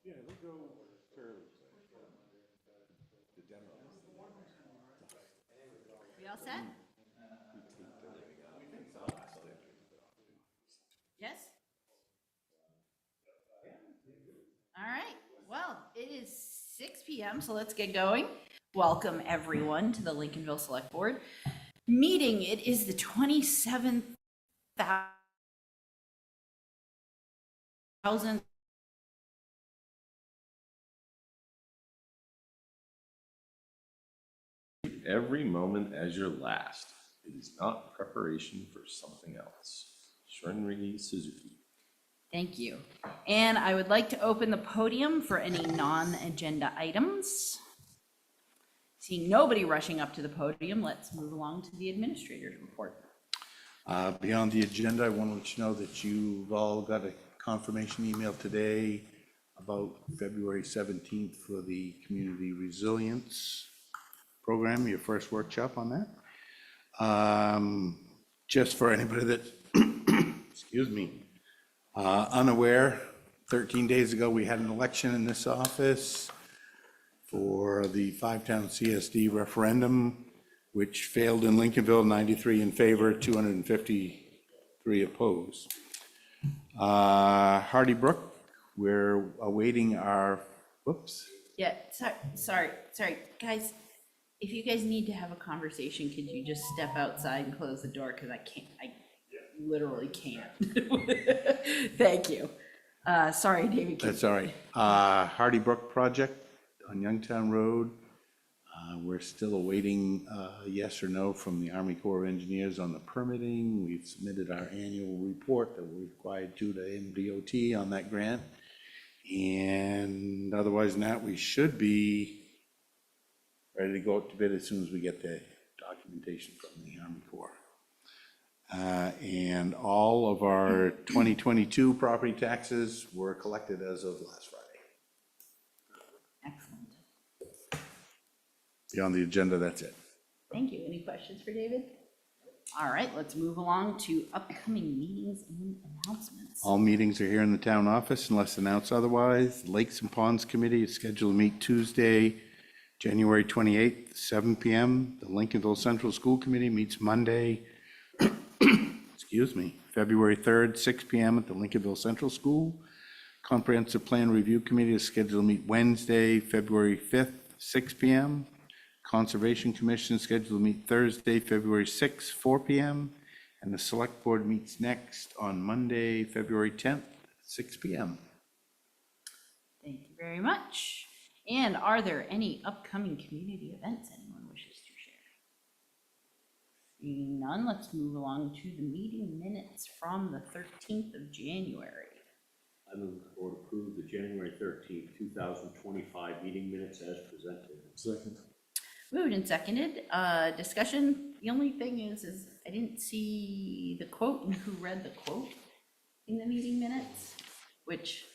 Yeah, they go fairly quick. The demo. We all set? We taped everything up. It's all stick. Yes? All right. Well, it is 6 p.m., so let's get going. Welcome, everyone, to the Lincolnville Select Board meeting. It is the 27,000th Every moment as your last. It is not preparation for something else. Shunri Suzuki. Thank you. And I would like to open the podium for any non-agenda items. Seeing nobody rushing up to the podium, let's move along to the administrator's report. Beyond the agenda, I want to let you know that you've all got a confirmation email today about February 17th for the Community Resilience Program, your first workshop on that. Just for anybody that's, excuse me, unaware, 13 days ago, we had an election in this office for the five-town CSD referendum, which failed in Lincolnville, 93 in favor, 253 opposed. Hardy Brook, we're awaiting our, whoops. Yeah, sorry, guys. If you guys need to have a conversation, could you just step outside and close the door? Because I literally can't. Thank you. Sorry, David. That's all right. Hardy Brook project on Youngtown Road. We're still awaiting yes or no from the Army Corps of Engineers on the permitting. We've submitted our annual report that we're required to MDOT on that grant. And otherwise than that, we should be ready to go out to bid as soon as we get the documentation from the Army Corps. And all of our 2022 property taxes were collected as of last Friday. Excellent. Beyond the agenda, that's it. Thank you. Any questions for David? All right, let's move along to upcoming meetings and announcements. All meetings are here in the town office unless announced otherwise. Lakes and Ponds Committee is scheduled to meet Tuesday, January 28th, 7 p.m. The Lincolnville Central School Committee meets Monday, excuse me, February 3rd, 6 p.m. at the Lincolnville Central School. Comprehensive Plan Review Committee is scheduled to meet Wednesday, February 5th, 6 p.m. Conservation Commission is scheduled to meet Thursday, February 6th, 4 p.m. And the Select Board meets next on Monday, February 10th, 6 p.m. Thank you very much. And are there any upcoming community events anyone wishes to share? Seeing none, let's move along to the meeting minutes from the 13th of January. I move the board approve the January 13th, 2025 meeting minutes as presented. Second. Moved and seconded. Discussion. The only thing is I didn't see the quote and who read the quote in the meeting minutes, which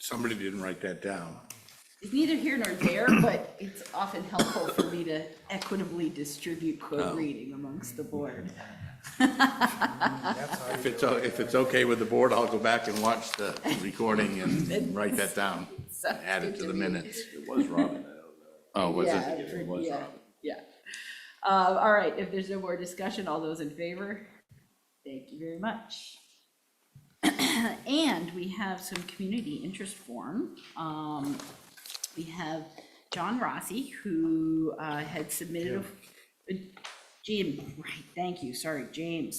Somebody didn't write that down. is neither here nor there, but it's often helpful for me to equitably distribute quote reading amongst the board. If it's okay with the board, I'll go back and watch the recording and write that down, Sounds add it good to the me. minutes. It was Robin. Oh, was Yeah, it? It was yeah, Robin. yeah. All right, if there's no more discussion, all those in favor? Thank you very much. And we have some community interest form. We have John Rossi, who had submitted Jim, right, thank you, sorry, Jim,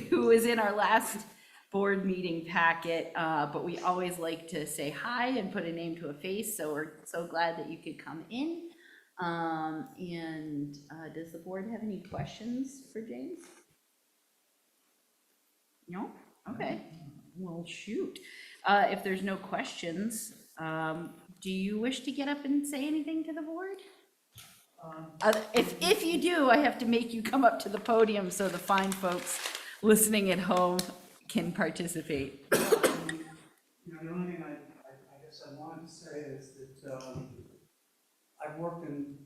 who was in our last board meeting packet, but we always like to say hi and put a name to a face, so we're so glad that you could come in. And does the board have any questions for James? No? Okay, well, shoot. If there's no questions, do you wish to get up and say anything to the board? If you do, I have to make you come up to the podium so the fine folks listening at home can participate. The only thing I guess I wanted to say is that I've worked in,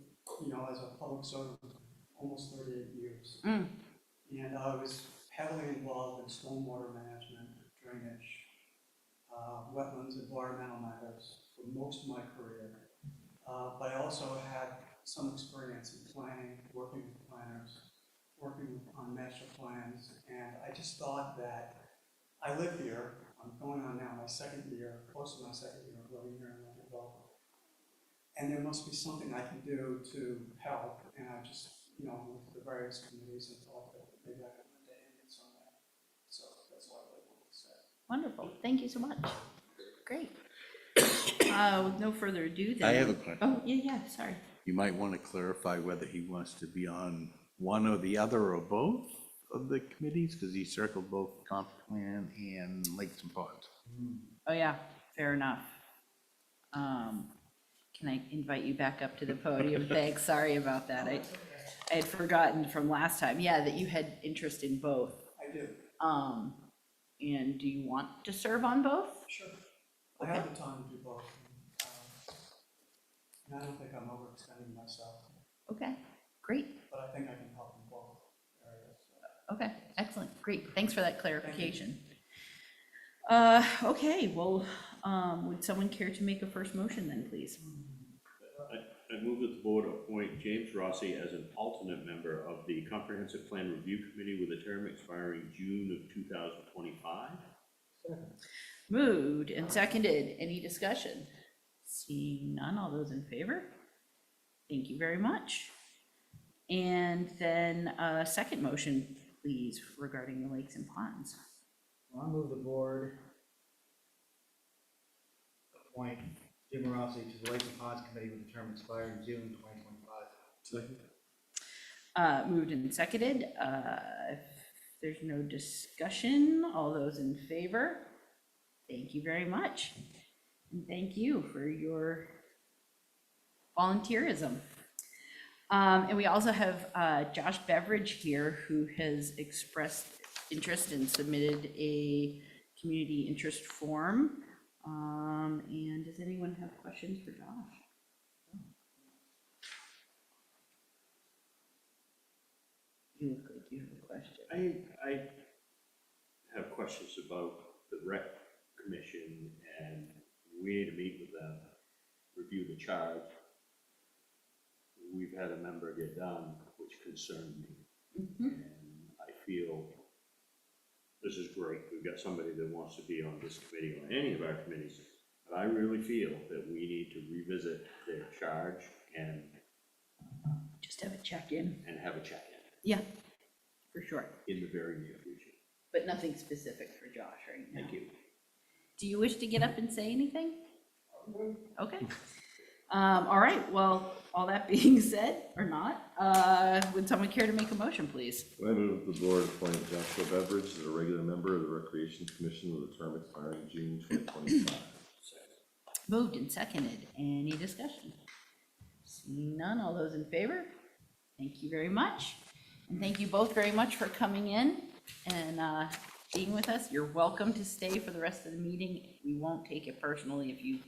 as a public servant almost 38 years. Mm. And I was heavily involved in stormwater management, drainage, wetlands, environmental matters for most of my career. But I also had some experience in planning, working with planners, working on master plans, and I just thought that I live here, I'm going on now my second year, close to my second year of living here in Lincolnville. And there must be something I can do to help, and I just, went to the various committees and thought that maybe I could lend a hand in some way. So that's what I wanted to say. Wonderful, thank you so much. Great. With no further ado then. I have a question. Oh, yeah, sorry. You might want to clarify whether he wants to be on one or the other or both of the committees, because he circled both comp plan and lakes and ponds. Oh, yeah, fair enough. Can I invite you back up to the podium? Thanks, sorry about that. I had forgotten from last time, yeah, that you had interest in both. I do, And do you want to serve on both? sure. I have the time to do both. And I don't think I'm overextending myself, Okay, great. but I think I can help in both areas. Okay, excellent, great. Thanks for that clarification. Okay, well, would someone care to make a first motion then, please? I move that the board appoint James Rossi as an alternate member of the Comprehensive Plan Review Committee with a term expiring June of 2025. Moved and seconded. Any discussion? Seeing none, all those in favor? Thank you very much. And then a second motion, please, regarding the lakes and ponds. Well, I move the board appoint Jim Rossi to the Lake and Ponds Committee with a term expiring June 2025. Second. Moved and seconded. If there's no discussion, all those in favor? Thank you very much. And thank you for your volunteerism. And we also have Josh Beveridge here, who has expressed interest and submitted a community interest form. And does anyone have questions for Josh? You look like you have a question. I have questions about the rec commission, and we need to meet with them, review the charge. We've had a member get done, which concerned me. And I feel this is great. We've got somebody that wants to be on this committee, or any of our committees. But I really feel that we need to revisit their charge and Just have a check-in. have a check-in Yeah, for sure. in the very near future. But nothing specific for Josh right now. Thank you. Do you wish to get up and say anything? Okay. All right, well, all that being said, or not, would someone care to make a motion, please? I move the board appoint Joshua Beveridge as a regular member of the Recreation Commission with a term expiring June 2025. Moved and seconded. Any discussion? Seeing none, all those in favor? Thank you very much. And thank you both very much for coming in and being with us. You're welcome to stay for the rest of the meeting. We won't take it personally if you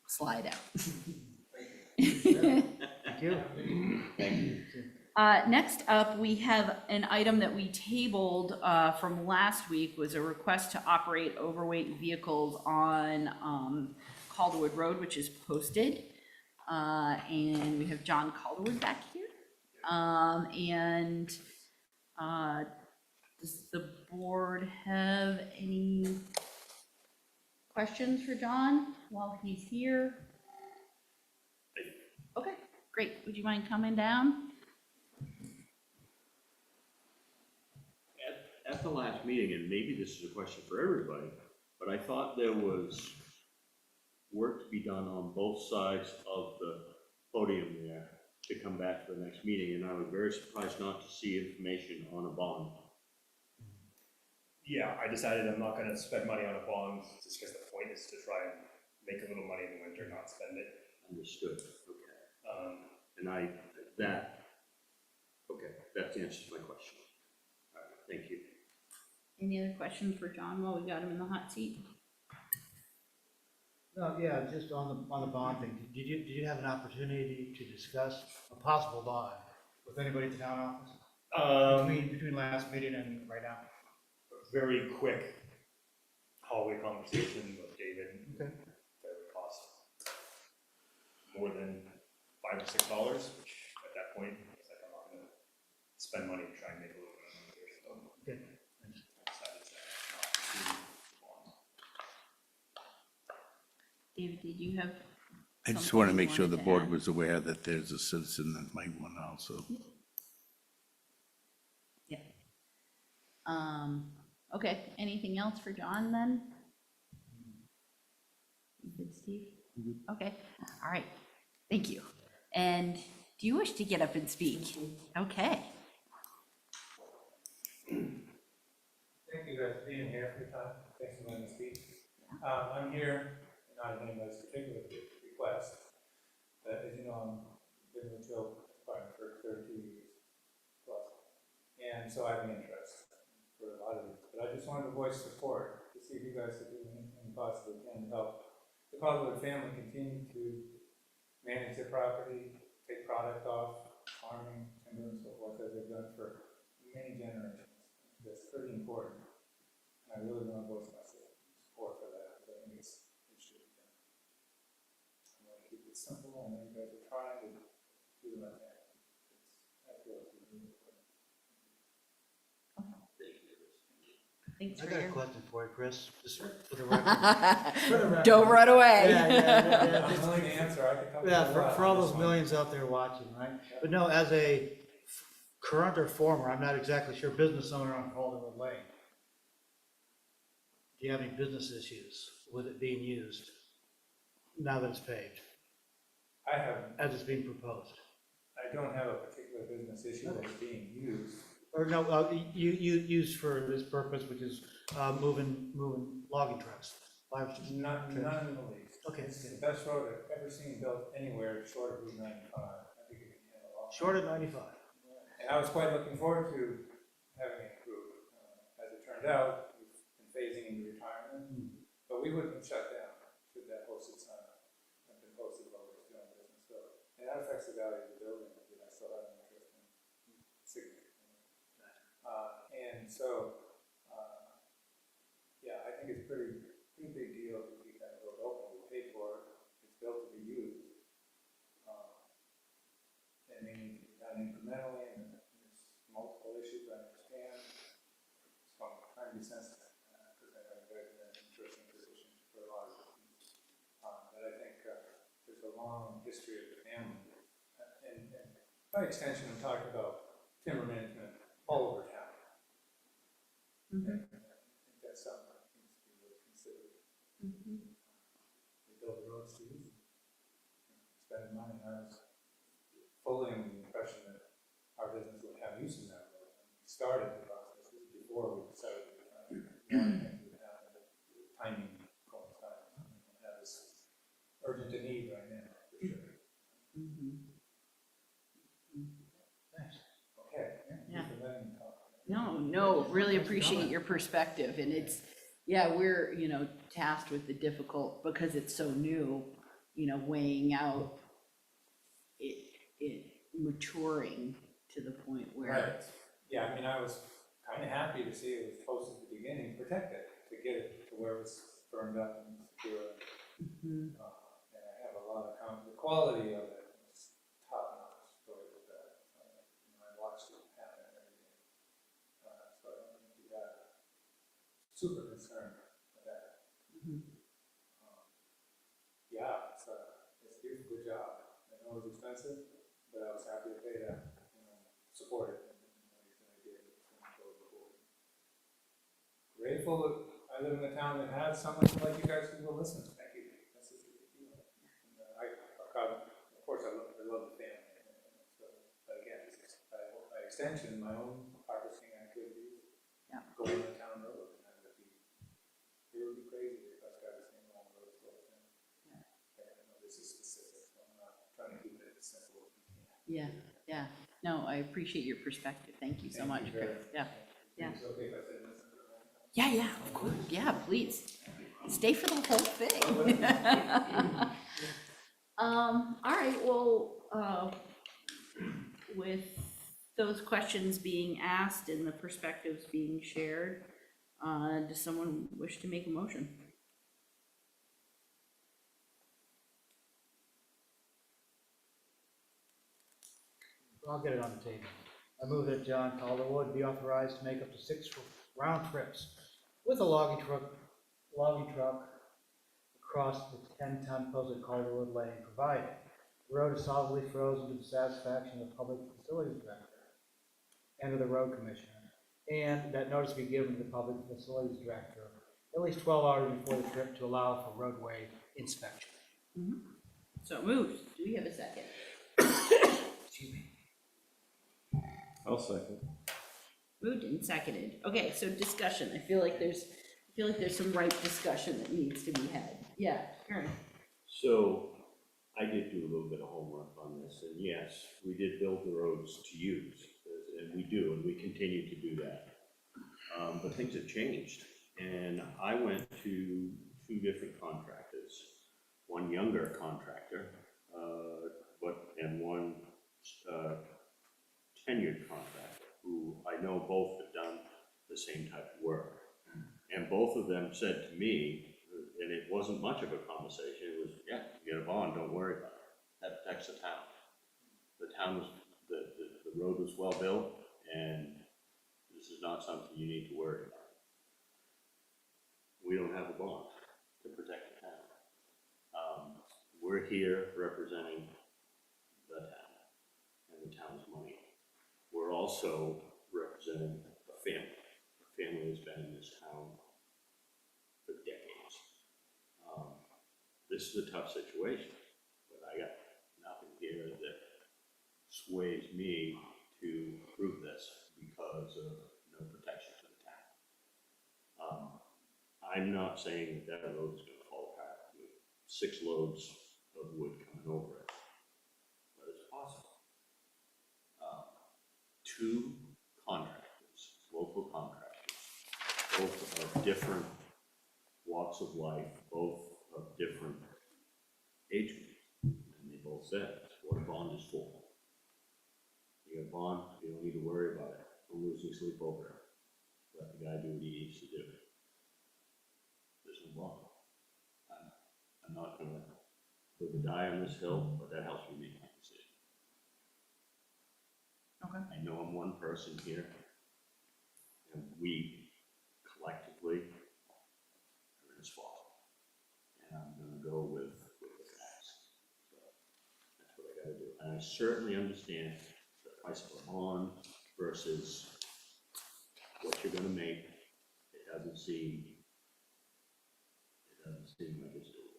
slide out. Thank you. Thank you. Next up, we have an item that we tabled from last week, was a request to operate overweight vehicles on Calderwood Road, which is posted. And we have John Calderwood back here. Does the board have any questions for John while he's here? Okay, great. Would you mind coming down? At the last meeting, and maybe this is a question for everybody, but I thought there was work to be done on both sides of the podium there to come back to the next meeting, and I was very surprised not to see information on a bond. Yeah, I decided I'm not gonna spend money on a bond, just because the point is to try and make a little money in the winter, not spend it. Understood, okay. Um, Okay, that answers my question. All right, thank you. Any other questions for John while we got him in the hot seat? No, yeah, just on the bond thing, did you have an opportunity to discuss a possible bond with anybody at the town office? Between last meeting and right now? Very quick hallway conversation with David. Okay. That would cost more than $5 or $6, which at that point, it's like I'm not gonna spend money to try and make a little bit of money here, so. Okay. I decided to not pursue bonds. David, did you have? I just something want to you make sure the wanted to board add? was aware that there's a citizen that might want to also. Yeah. Okay, anything else for John then? You good, Steve? Okay, all right, thank you. And do you wish to get up and speak? Okay. Thank you guys for being here for your time. Thanks for letting me speak. I'm here, not in anybody's particular request, but as you know, I've been with Joe Department for 32 years plus. And so I have an interest for a lot of these. But I just wanted to voice support to see if you guys could do anything possibly can to help the Caldwell family continue to manage their property, take product off, farming, timber and so forth, as they've done for many generations. That's pretty important. And I really want to voice my support for that, because I think it should be done. I want to keep it simple. I know you guys are trying to do the right thing. I feel it's really important. Thanks I for got a your. question for you, Chris, just for the record. Don't run away. I'm willing to answer. I could come. Yeah, to a lot for all on this those one. millions out there watching, right? But no, as a current or former, I'm not exactly sure, business owner on Calderwood Lane, do you have any business issues with it being used now that it's paved, I have, as it's being proposed? I don't have a particular business issue that's being used. Or no, you used for this purpose, which is moving logging trucks. None in the least. Okay, It's good. the best road I've ever seen built anywhere short of Route 95. I think it can handle all. Short of 95. And I was quite looking forward to having it approved. As it turned out, we've been phasing into retirement, but we wouldn't have shut down should that posted sign have been posted while we're still in business. So, and that affects the value of the building that I still have an interest in significantly. And so, yeah, I think it's pretty big deal to keep that road open. We paid for it. It's built to be used. And they need to be done incrementally, and there's multiple issues I understand. So I'm trying to be sensitive, because I know you guys are in an interesting position for a lot of reasons. But I think there's a long history of the family. And by extension, I'm talking about timber management all over town. And I think that's something that needs to be really considered. They build the roads too easy. Spending money, I was fully under the impression that our business would have use in that road. We started the process before we decided to things would happen, the timing coincided. We don't have this urgent a need right now, for sure. Thanks. Okay. Yeah. Thank you for letting me talk. No, really appreciate your perspective, and it's, yeah, we're, tasked with the difficult, because it's so new, weighing out it maturing to the point where, Right. Yeah, I mean, I was kind of happy to see it was posted at the beginning, protect it, to get it to where it was burned up and secure. And I have a lot of the quality of it was top notch. So it was, I watched it happen every day. So I don't think we got super concerned with that. Yeah, it's a beautiful, good job. I know it was expensive, but I was happy to pay that, support it in ways that I did. Grateful that I live in a town that has someone like you guys who will listen. Thank you. This is a big deal. And, of course, I love the family. So, but again, by extension, my own harvesting activities go on the town road. And it would be crazy if I was harvesting along the road. I know this is specific, so I'm not trying to keep it as simple as we can. yeah. No, I appreciate your perspective. Thank you so much, Thank you Chris. very Yeah. It's okay if I said this. Yeah, of course. Yeah, please. Stay for the whole thing. All right, well, with those questions being asked and the perspectives being shared, does someone wish to make a motion? I'll get it on the table. I move that John Calderwood be authorized to make up to 6 round trips with a logging truck across the 10-ton post at Calderwood Lane, provided the road is solidly frozen to the satisfaction of the Public Facilities Director and of the Road Commissioner, and that notice be given to the Public Facilities Director at least 12 hours before the trip to allow for roadway inspection. So moved. Do we have a second? Excuse me. I'll second. Moved and seconded. Okay, so discussion. I feel like there's some right discussion that needs to be had. Yeah, Karen. So I did do a little bit of homework on this, and yes, we did build the roads to use, and we do, and we continue to do that. But things have changed, and I went to 2 different contractors, one younger contractor, and one tenured contractor, who I know both have done the same type of work. And both of them said to me, and it wasn't much of a conversation, it was, yeah, you get a bond, don't worry about it. That protects the town. The town was, the road was well built, and this is not something you need to worry about. We don't have a bond to protect the town. We're here representing the town and the town's money. We're also representing a family. A family has been in this town for decades. This is a tough situation, but I got nothing here that sways me to approve this because of no protection for the town. I'm not saying that that road is gonna fall apart with 6 loads of wood coming over it, but it's possible. 2 contractors, local contractors, both of different walks of life, both of different age groups, and they both said, that's what a bond is for. You got a bond, you don't need to worry about it, don't lose any sleep over it, let the guy do what he needs to do. There's no bond. I'm not gonna live or die on this hill, but that helps me make my decision. Okay. I know I'm one person here, and we collectively are in this fall. And I'm gonna go with the facts. So that's what I gotta do. And I certainly understand the price of a bond versus what you're gonna make. It doesn't seem like it's good.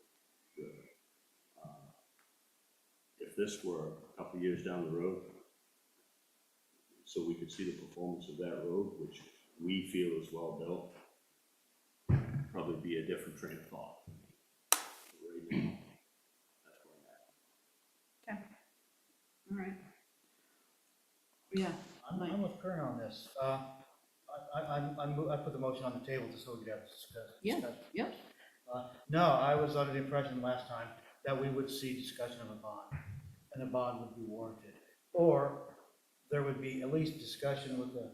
If this were a couple of years down the road, so we could see the performance of that road, which we feel is well built, probably be a different train of thought. Right now, that's where I'm at. Okay. All right. Yeah. I'm with Kern on this. I put the motion on the table just so we could have discussion. Yeah, yeah. No, I was under the impression last time that we would see discussion of a bond, and a bond would be warranted. Or there would be at least discussion with the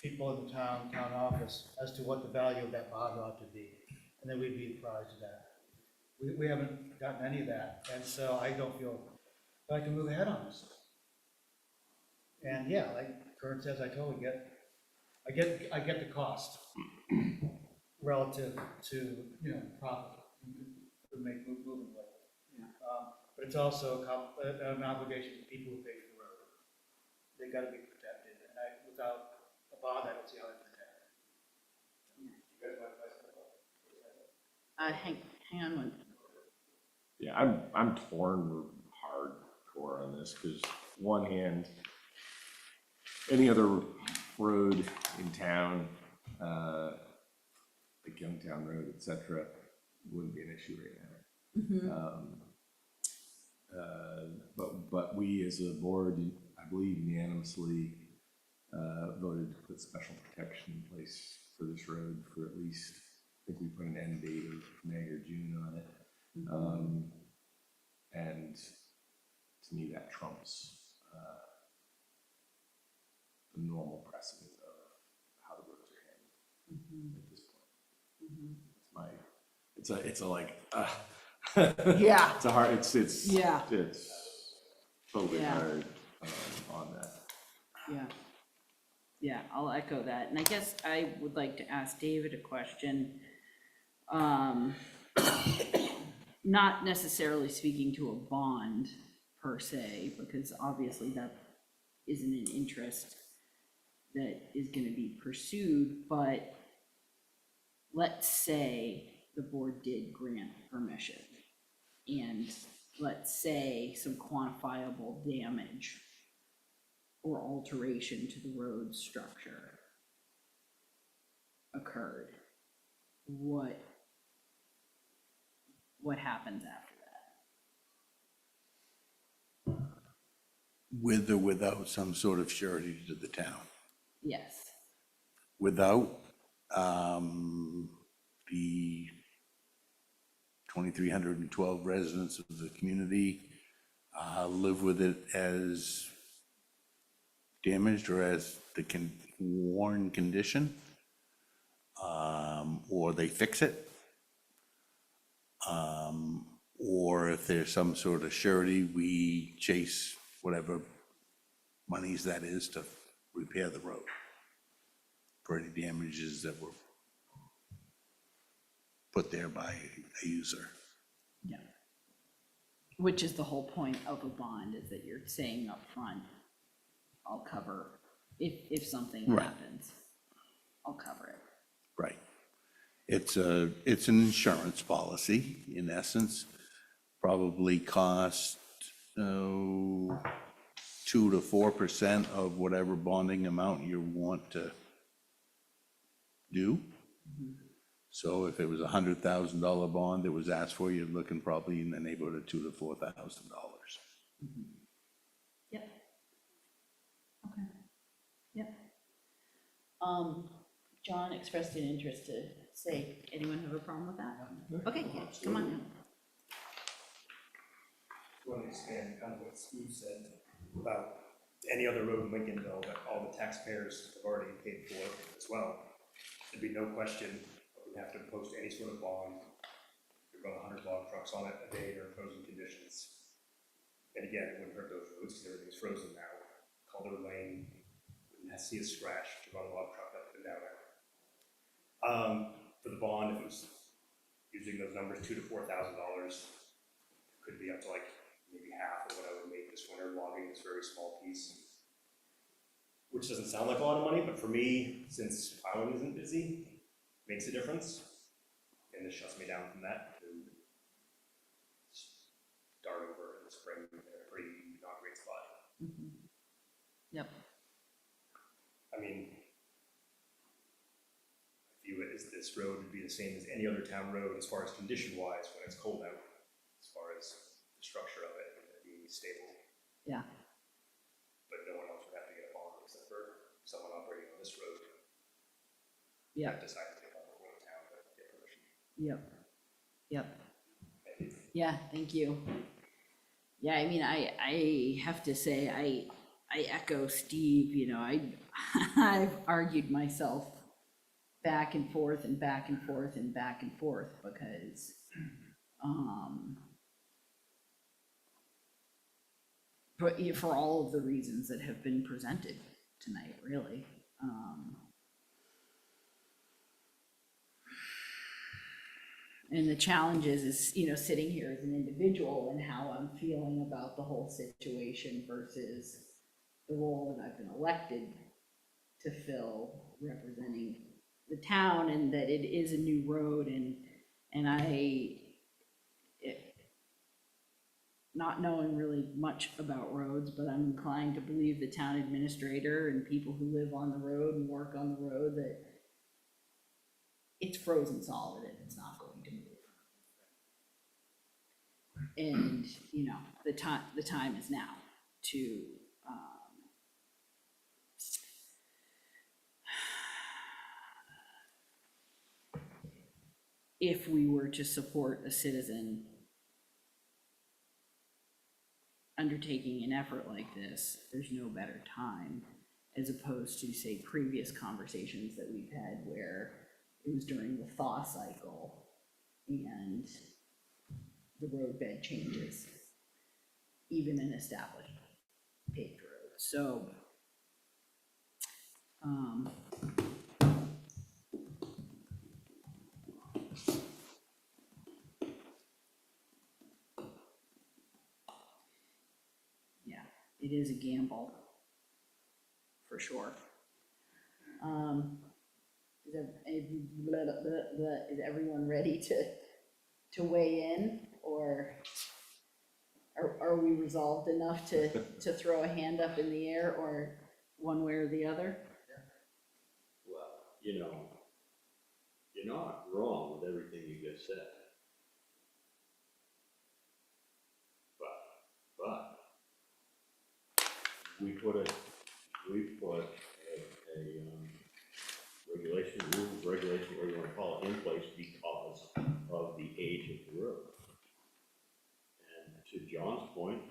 people in the town office as to what the value of that bond ought to be, and then we'd be apprised of that. We haven't gotten any of that, and so I don't feel like I can move ahead on this. And yeah, like Kurt says, I totally I get the cost relative to, profit to make moving with. But it's also an obligation to people who pay for the road. They gotta be protected, and without a bond, I don't see how they protect it. You guys want to Hang on one. Yeah, I'm torn hardcore on this, because one hand, any other road in town, like Youngtown Road, et cetera, wouldn't be an issue right now. But we as a board, I believe unanimously, voted to put special protection in place for this road for at least, I think we put an end date of May or June on it. And to me, that trumps the normal precedent of how the roads are handled at this point. It's a like, Yeah. it's a hard, it's Yeah. totally Yeah. hard, on that. Yeah. Yeah, I'll echo that. And I guess I would like to ask David a question. Not necessarily speaking to a bond per se, because obviously that isn't an interest that is gonna be pursued, but let's say the board did grant permission, and let's say some quantifiable damage or alteration to the road structure occurred, what happens after that? With or without some sort of surety to the town. Yes, Without, the 2,312 residents of the community live with it as damaged or as the worn condition, or they fix it. Or if there's some sort of surety, we chase whatever monies that is to repair the road for any damages that were put there by a user. yeah. Which is the whole point of a bond, is that you're saying up front, I'll cover, if something Right. happens, I'll cover it. Right. It's an insurance policy, in essence, probably cost, 2 to 4% of whatever bonding amount you want to do. So if it was a $100,000 bond that was asked for, you're looking probably in the neighborhood of $2,000 to $4,000. Yep. Okay, yep. John expressed an interest to say, anyone have a problem with that? Okay, yeah, come on. Want to expand kind of what Steve said about any other road in Lincolnville that all the taxpayers have already paid for as well. There'd be no question that we'd have to post any sort of bond. We'd run 100 log trucks on it a day or frozen conditions. And again, it wouldn't hurt those roads because everything's frozen now. Calder Lane, wouldn't see a scratch to run a log truck up and down it. For the bond, if it was using those numbers, $2,000 to $4,000, could be up to like maybe half of what I would make this winter logging this very small piece. Which doesn't sound like a lot of money, but for me, since plowing isn't busy, makes a difference. And this shuts me down from that to start over in the spring in a pretty not great spot. Yep, I mean, I view it as this road would be the same as any other town road as far as condition wise when it's cold out, as far as the structure of it and it being stable. yeah, But no one else would have to get a bond except for someone operating on this road. yep, That decided to take on the whole town to get permission. yep, yep. Yeah, thank you. Yeah, I mean, I have to say, I echo Steve, you know, I've argued myself back and forth and back and forth and back and forth because, but for all of the reasons that have been presented tonight, really. And the challenge is, you know, sitting here as an individual and how I'm feeling about the whole situation versus the role that I've been elected to fill representing the town, and that it is a new road, and not knowing really much about roads, but I'm inclined to believe the town administrator and people who live on the road and work on the road that it's frozen solid and it's not going to move. And, you know, the time is now to, if we were to support a citizen undertaking an effort like this, there's no better time as opposed to, say, previous conversations that we've had where it was during the thaw cycle and the roadbed changes, even in established paved roads. So, yeah, it is a gamble, for sure. Is everyone ready to weigh in, or are we resolved enough to throw a hand up in the air, or one way or the other? Well, you know, you're not wrong with everything you just said. But we put a regulation, whatever you wanna call it, in place because of the age of the road. And to John's point,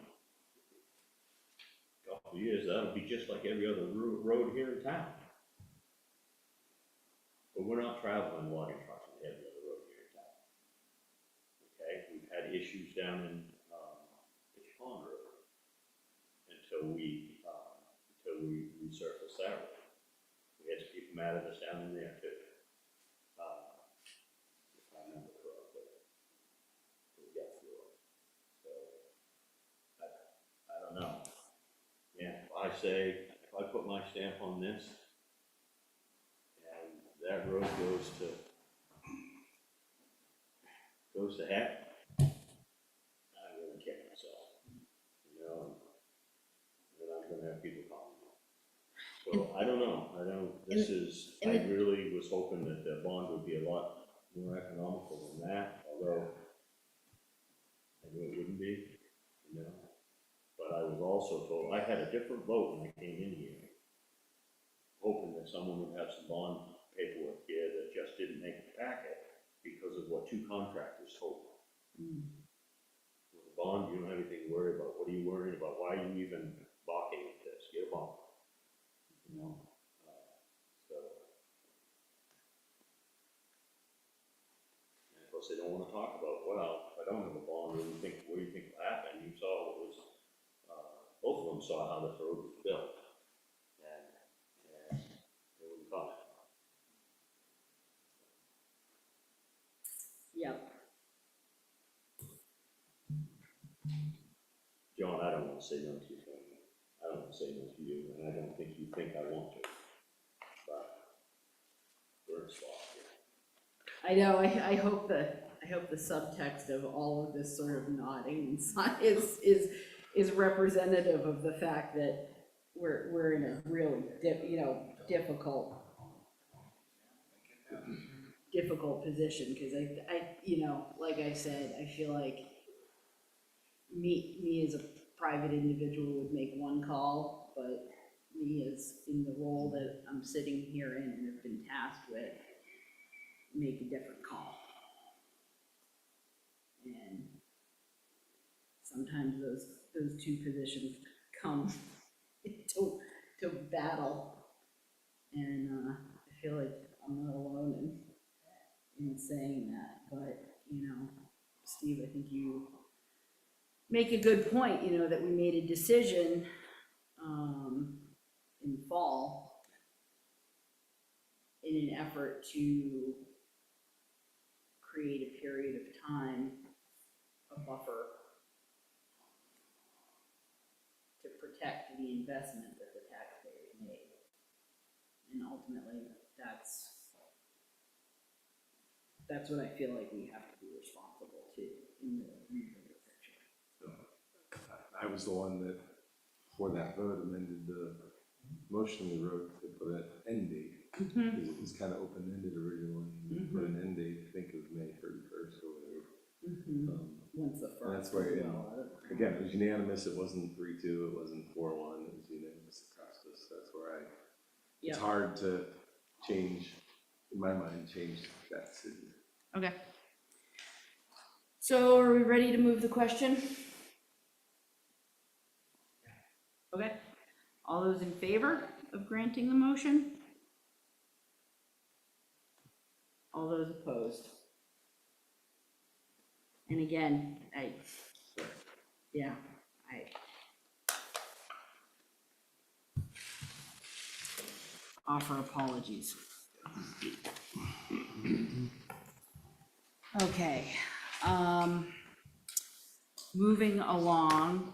a couple of years, that'll be just like every other road here in town. But we're not traveling logging trucks on every other road here in town. Okay, we've had issues down in, Pitch Pond Road until we resurfaced that road. We had some people mad at us down in there too. If I remember correctly. We got through it. So, I don't know. Yeah, I say, if I put my stamp on this, and that road goes to heck, I'm gonna kick myself, you know, and I'm gonna have people call me. So, I don't know, I really was hoping that the bond would be a lot more economical than that, although I knew it wouldn't be, you know. But I was also told, I had a different vote when I came in here, hoping that someone would have some bond paperwork here that just didn't make the packet because of what two contractors told me. With a bond, you don't have anything to worry about. What are you worrying about? Why are you even balking at this? Get a bond. You know, so. And of course, they don't want to talk about, well, if I don't have a bond, what do you think will happen? You saw what was, both of them saw how this road was built. And they wouldn't comment. Yep. John, I don't want to say no to you. I don't want to say no to you, and I don't think you think I want to. But we're in a spot here. I know, I hope the subtext of all of this sort of nodding is representative of the fact that we're in a really difficult position, because like I said, I feel like me as a private individual would make one call, but me as in the role that I'm sitting here in and have been tasked with, make a different call. And sometimes those two positions come to battle, and I feel like I'm not alone in saying that. But Steve, I think you make a good point, that we made a decision in fall in an effort to create a period of time, a buffer, to protect the investment that the taxpayers made. And ultimately, that's what I feel like we have to be responsible to in the bigger picture. I was the one that, for that vote, amended the motion we wrote to put an end date. Because it was kind of open-ended originally, we put an end date, I think it was May 31st or whatever. Once the And first. that's where, again, it was unanimous, it wasn't 3-2, it wasn't 4-1, it was unanimous across this, that's where it's hard to change, in my mind, change that decision. Okay. So are we ready to move the question? Okay. All those in favor? of granting the motion? All those opposed? And again, yeah, offer apologies. Okay, moving along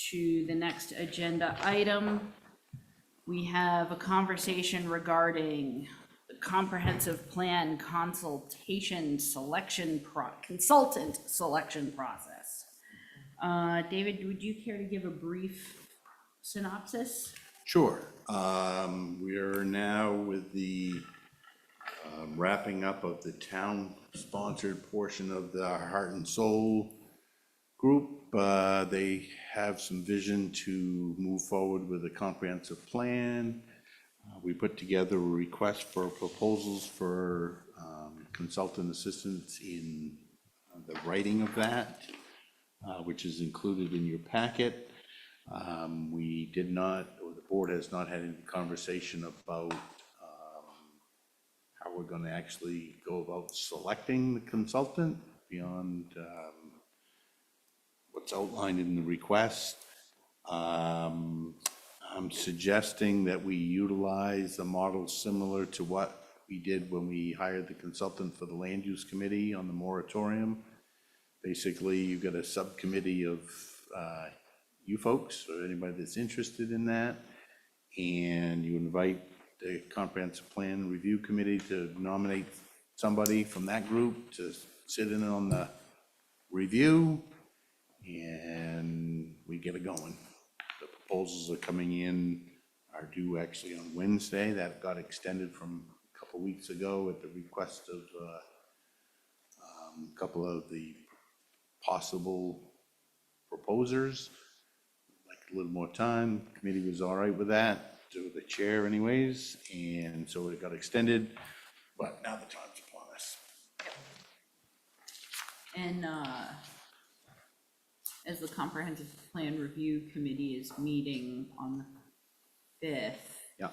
to the next agenda item, we have a conversation regarding the comprehensive plan consultant selection process. David, would you care to give a brief synopsis? Sure. We are now with the wrapping up of the town-sponsored portion of the Heart and Soul group. They have some vision to move forward with a comprehensive plan. We put together a request for proposals for consultant assistance in the writing of that, which is included in your packet. We did not, or the board has not had any conversation about how we're going to actually go about selecting the consultant beyond what's outlined in the request. I'm suggesting that we utilize a model similar to what we did when we hired the consultant for the land use committee on the moratorium. Basically, you've got a subcommittee of you folks or anybody that's interested in that, and you invite the comprehensive plan review committee to nominate somebody from that group to sit in on the review, and we get it going. The proposals are coming in, are due actually on Wednesday. That got extended from a couple weeks ago at the request of a couple of the possible proposers. Like a little more time. Committee was all right with that, to the chair anyways, and so it got extended, but now the time's upon us. And as the comprehensive plan review committee is meeting on the 5th, Yeah.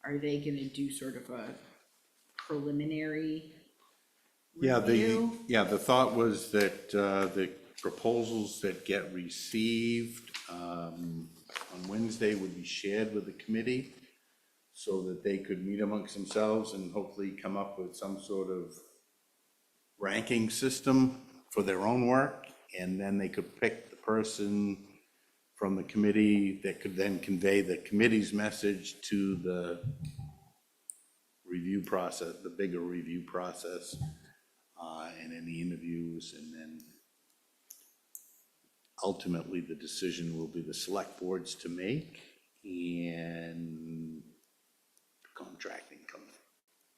are they gonna do sort of a preliminary Yeah, review? the thought was that the proposals that get received on Wednesday would be shared with the committee so that they could meet amongst themselves and hopefully come up with some sort of ranking system for their own work. And then they could pick the person from the committee that could then convey the committee's message to the review process, the bigger review process, and any interviews, and then ultimately the decision will be the select boards to make, and contracting comes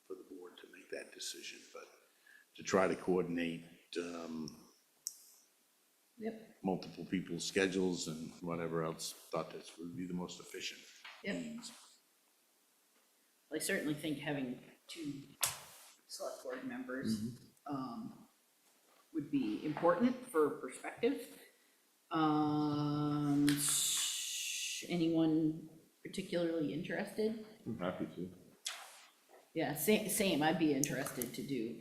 for the board to make that decision, but to try to coordinate Yep, multiple people's schedules and whatever else, thought this would be the most efficient yep. means. I certainly think having 2 select board members would be important for perspective. Anyone particularly interested? I'm happy to. Yeah, same, I'd be interested to do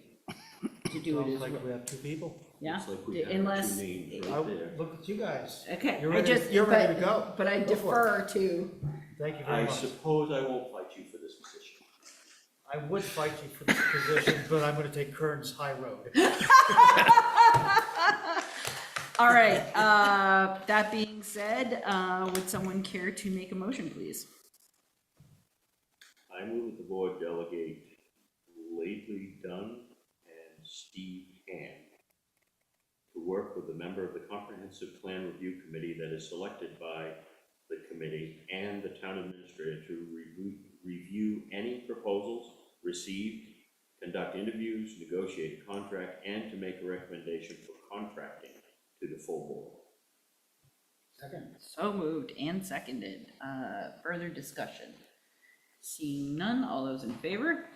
it Sounds as well. like we have 2 people. Yeah, Looks like we have unless, two names I, right there. look at you guys. okay, You're I ready, just, you're ready to but, go. but I Go for it. defer to, Thank you very I much. suppose I won't fight you for this position. I would fight you for this position, but I'm gonna take Kern's high road. all right, that being said, would someone care to make a motion, please? I move that the board delegate Lately Dunn and Steve Hand to work with a member of the Comprehensive Plan Review Committee that is selected by the committee and the town administrator to review any proposals received, conduct interviews, negotiate a contract, and to make a recommendation for contracting to the full board. Second. So moved and seconded. Further discussion? Seeing none, all those in favor?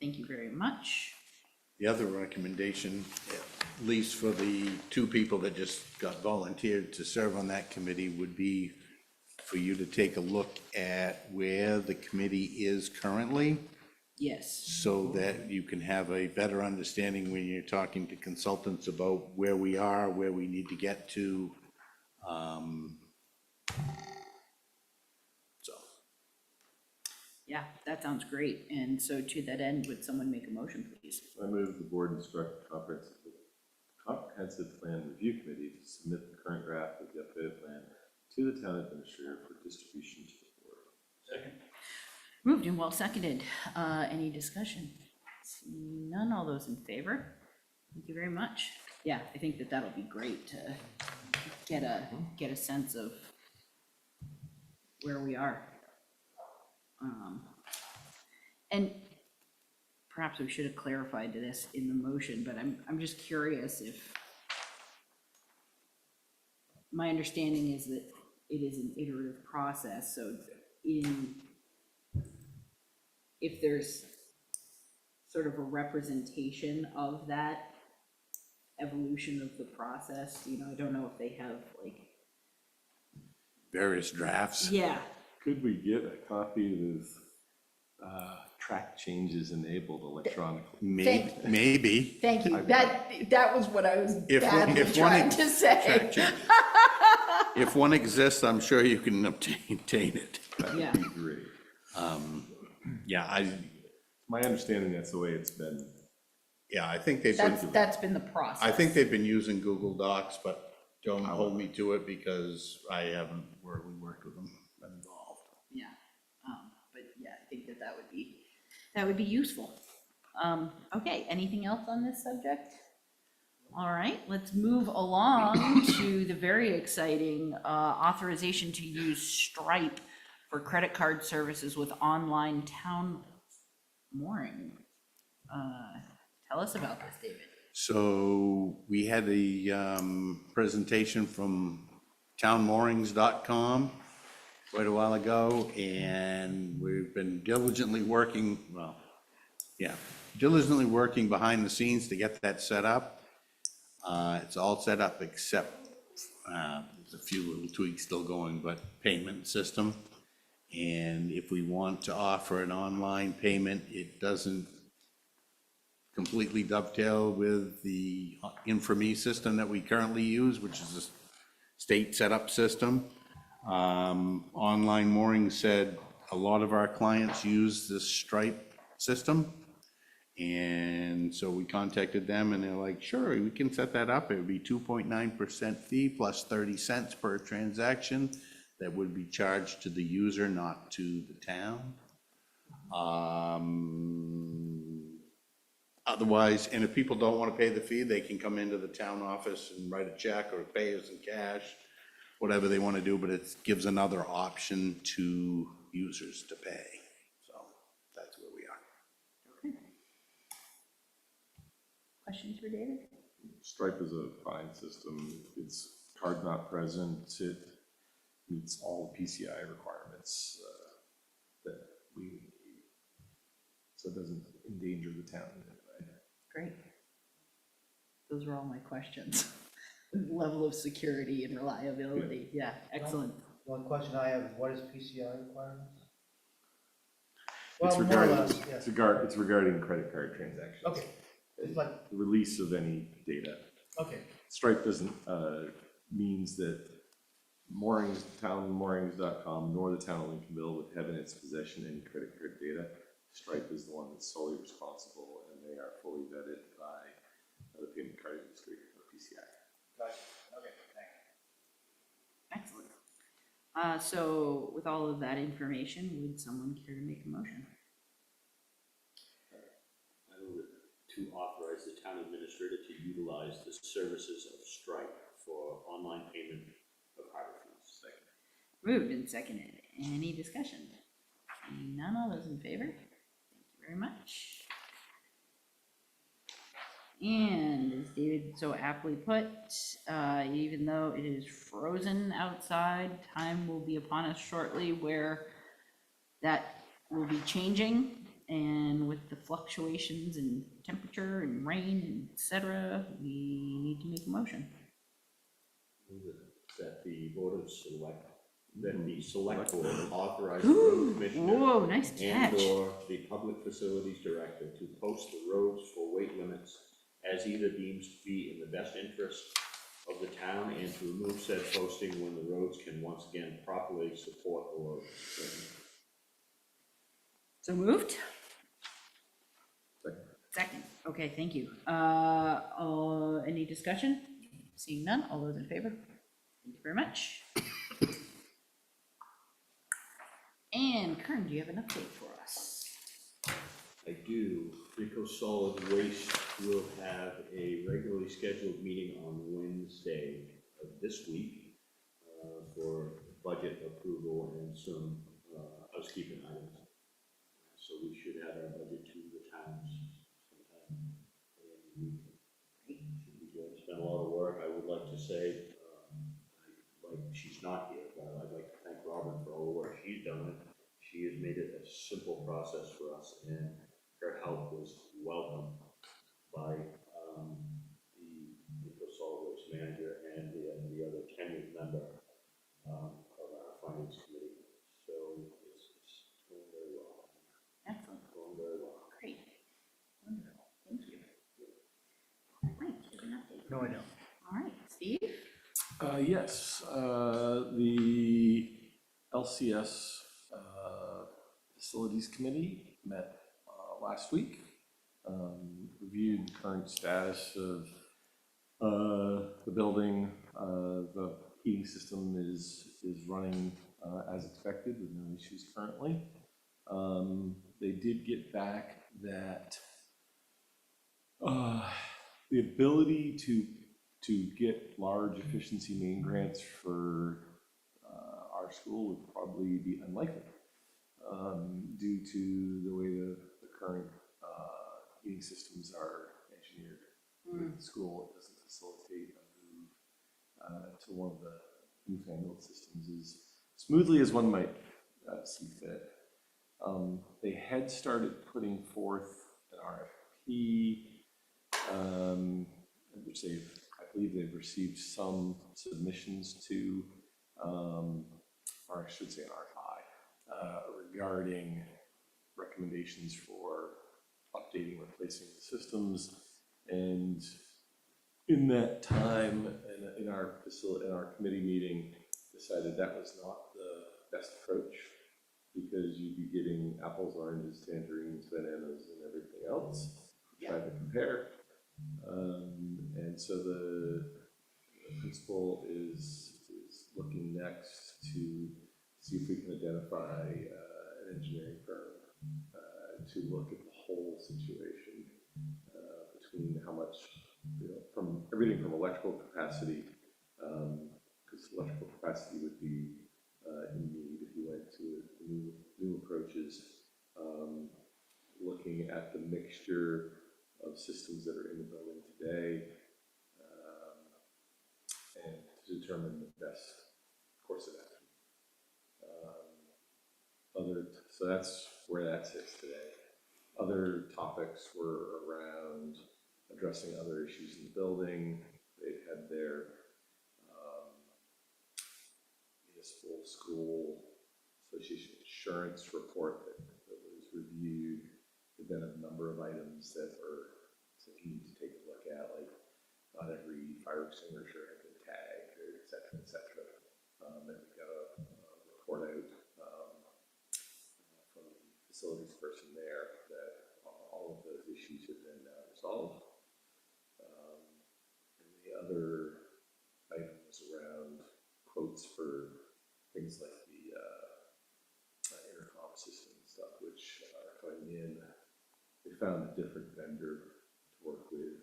Thank you very much. The other recommendation, at least for the 2 people that just got volunteered to serve on that committee, would be for you to take a look at where the committee is currently, Yes, so that you can have a better understanding when you're talking to consultants about where we are, where we need to get to. So, yeah, that sounds great. And so to that end, would someone make a motion, please? I move the board instruct the comprehensive plan review committee to submit the current draft of the updated plan to the town administrator for distribution to the board. Second. Moved and well seconded. Any discussion? Seeing none, all those in favor? Thank you very much. Yeah, I think that that'll be great to get a sense of where we are. And perhaps we should have clarified this in the motion, but I'm just curious if, my understanding is that it is an iterative process, so if there's sort of a representation of that evolution of the process, you know, I don't know if they have like. various drafts. Yeah, Could we get a copy with track changes enabled electronically? Maybe. thank you. That was what I was If one- badly if one trying ex- to say. Track changes. If one exists, I'm sure you can obtain it. Yeah, That'd be great. Yeah, My understanding, that's the way it's been. I think they've been, that's been the process. I think they've been using Google Docs, but don't hold me to it because I haven't really worked with them, been involved. Yeah, but yeah, I think that would be useful. Okay, anything else on this subject? All right, let's move along to the very exciting authorization to use Stripe for credit card services with online town mooring. Tell us about this, David. So we had a presentation from townmoorings.com quite a while ago, and we've been diligently working behind the scenes to get that set up. It's all set up except there's a few little tweaks still going, but payment system. And if we want to offer an online payment, it doesn't completely dovetail with the Infome system that we currently use, which is a state setup system. Online Mooring said a lot of our clients use this Stripe system. And so we contacted them and they're like, sure, we can set that up. It would be 2.9% fee plus 30 cents per transaction that would be charged to the user, not to the town. Otherwise, and if people don't want to pay the fee, they can come into the town office and write a check or pay us in cash, whatever they want to do, but it gives another option to users to pay. So that's where we are. Okay. Questions for David? Stripe is a fine system. It's card not present. It meets all the PCI requirements that we need. So it doesn't endanger the town in any way. Great. Those are all my questions. Level of security and reliability. Yeah, excellent. One question I have is what is PCI requirements? It's Well, more or regarding, less, yes. it's regarding credit card transactions. Okay, it's like, The release of any data. okay, Stripe doesn't, means that moorings, townmoorings.com, nor the town of Lincolnville would have in its possession any credit card data. Stripe is the one that's solely responsible, and they are fully vetted by the payment card industry or PCI. gotcha, okay, thanks. Excellent. So with all of that information, would someone care to make a motion? I move to authorize the town administrator to utilize the services of Stripe for online payment of harbor fees. Second. Moved and seconded. Any discussion? Seeing none, all those in favor? Thank you very much. And as David so aptly put, even though it is frozen outside, time will be upon us shortly where that will be changing. And with the fluctuations in temperature and rain and et cetera, we need to make a motion. Move that the Board of Select that the select board authorize the road commissioner Whoa, nice catch. and/or the public facilities director to post the roads for weight limits as either deems to be in the best interest of the town, and to remove said posting when the roads can once again properly support the load. So moved? Second. Second, okay, thank you. Any discussion? Seeing none, all those in favor? Thank you very much. And Kern, do you have an update for us? I do. Rico Solid Waste will have a regularly scheduled meeting on Wednesday of this week for budget approval and some housekeeping items. So we should add our budget to the towns sometime in the week. Should be good. It's been a lot of work. I would like to say, she's not here, but I'd like to thank Robin for all the work she's done. She has made it a simple process for us, and her help was welcome by the solid waste manager and the other tenured member of our finance committee. So it's going very well. Excellent, Going very well. great, wonderful, thank you. All right, do you have an update? No, I don't. All right, Steve? Yes, the LCS Facilities Committee met last week, reviewed the current status of the building. The heating system is running as expected with no issues currently. They did get back that the ability to get large efficiency main grants for our school would probably be unlikely due to the way the current heating systems are engineered with the school. It doesn't facilitate a move to one of the newfangled systems as smoothly as one might see fit. They had started putting forth an RFP, which I believe they've received some submissions to, or I should say an RFI, regarding recommendations for updating, replacing the systems. And in that time, in our committee meeting, decided that was not the best approach, because you'd be getting apples, oranges, tangerines, bananas, and everything else, trying to compare. And so the principal is looking next to see if we can identify an engineering firm to look at the whole situation between how much, from everything from electrical capacity, because electrical capacity would be in need if you went to new approaches, looking at the mixture of systems that are in the building today, and to determine the best course of action. So that's where that sits today. Other topics were around addressing other issues in the building. They've had their municipal school association insurance report that was reviewed. There've been a number of items that you need to take a look at, like not every fire extinguisher has been tagged, or et cetera, et cetera. And we got a report out from the facilities person there that all of those issues have been resolved. And the other items around quotes for things like the intercom system and stuff, which are coming in. They found a different vendor to work with, and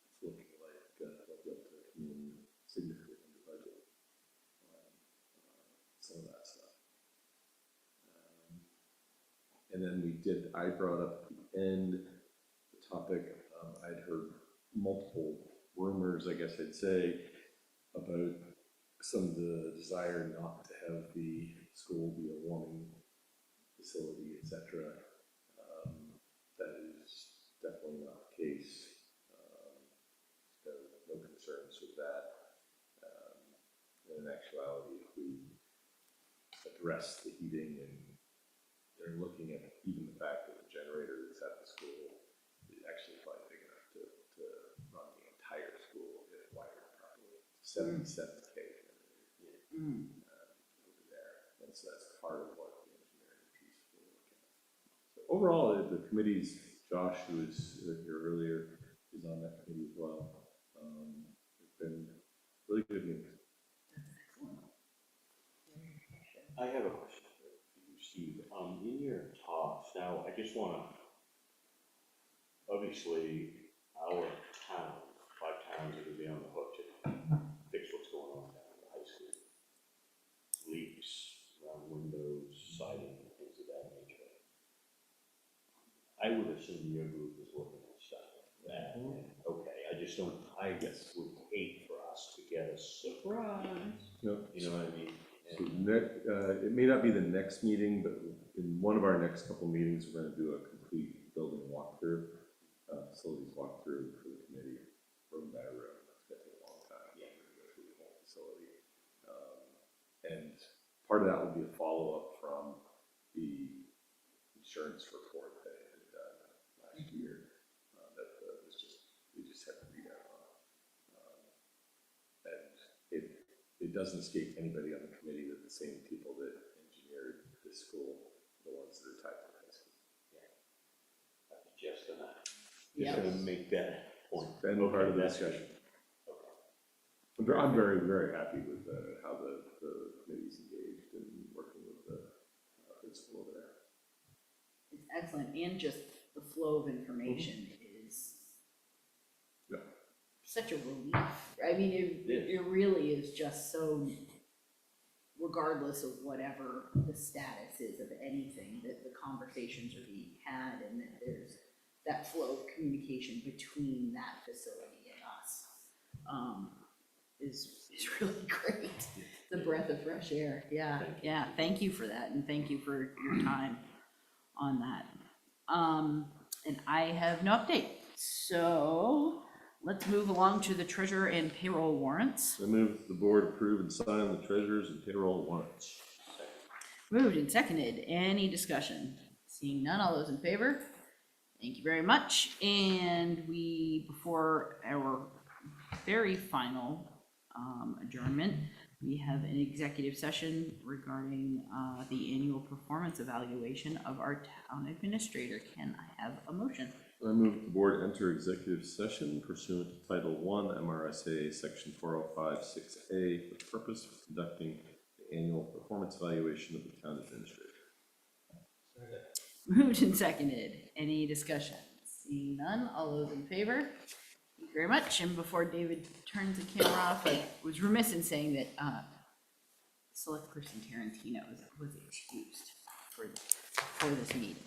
it's looking like they'll be able to come in significantly under budget on some of that stuff. And then I brought up at the end the topic, I'd heard multiple rumors, I guess I'd say, about some of the desire not to have the school be a warming facility, et cetera. That is definitely not the case. No concerns with that. actuality, if we address the heating and they're looking at even the fact that the generator that's at the school is actually quite big enough to run the entire school if wired properly. 77 K over there. That's part of what the engineering piece will look at. So overall, the committee's, Josh, who was here earlier, is on that committee as well. It's been really good meetings. I have a question for you, Steve. In your talks, now, I just wanna, obviously, our town, 5 towns are gonna be on the hook to fix what's going on down at the high school. Leaks around windows, siding, things of that nature. I would assume your group is looking at stuff like that, and, okay, I just don't, I guess would hate for us to get a surprise, Yep. you know what I mean? So it may not be the next meeting, but in one of our next couple meetings, we're gonna do a complete building walkthrough, facilities walkthrough for the committee, room by room. It's gonna take a long time. Yeah. We're gonna go through the whole facility. And part of that will be a follow-up from the insurance report that had been done last year, that we just had to read out on. And it doesn't escape anybody on the committee that the same people that engineered this school, the ones that are tied to the high school. Just enough. Yeah. Just gonna make that point. Been part of the that's- discussion. I'm very, very happy with how the committee's engaged in working with the principal over there. It's excellent, and just the flow of information is Yeah. such a relief. I mean, it really is just so, regardless of whatever the status is of anything, that the conversations are being had and that there's that flow of communication between that facility and us, is really great. The breath of fresh air, yeah, yeah, thank you for that, and thank you for your time on that. And I have no update, so let's move along to the treasurer and payroll warrants. I move that the board approve and sign the treasurer's and payroll warrants. Moved and seconded, any discussion? Seeing none, all those in favor? Thank you very much, and before our very final adjournment, we have an executive session regarding the annual performance evaluation of our town administrator. Can I have a motion? I move that the board enter executive session pursuant to Title I MRSA Section 4056A for the purpose of conducting the annual performance evaluation of the town administrator. Moved and seconded, any discussion? Seeing none, all those in favor? Thank you very much, and before David turns the camera off, I was remiss in saying that Select Person Tarantino was excused for this meeting.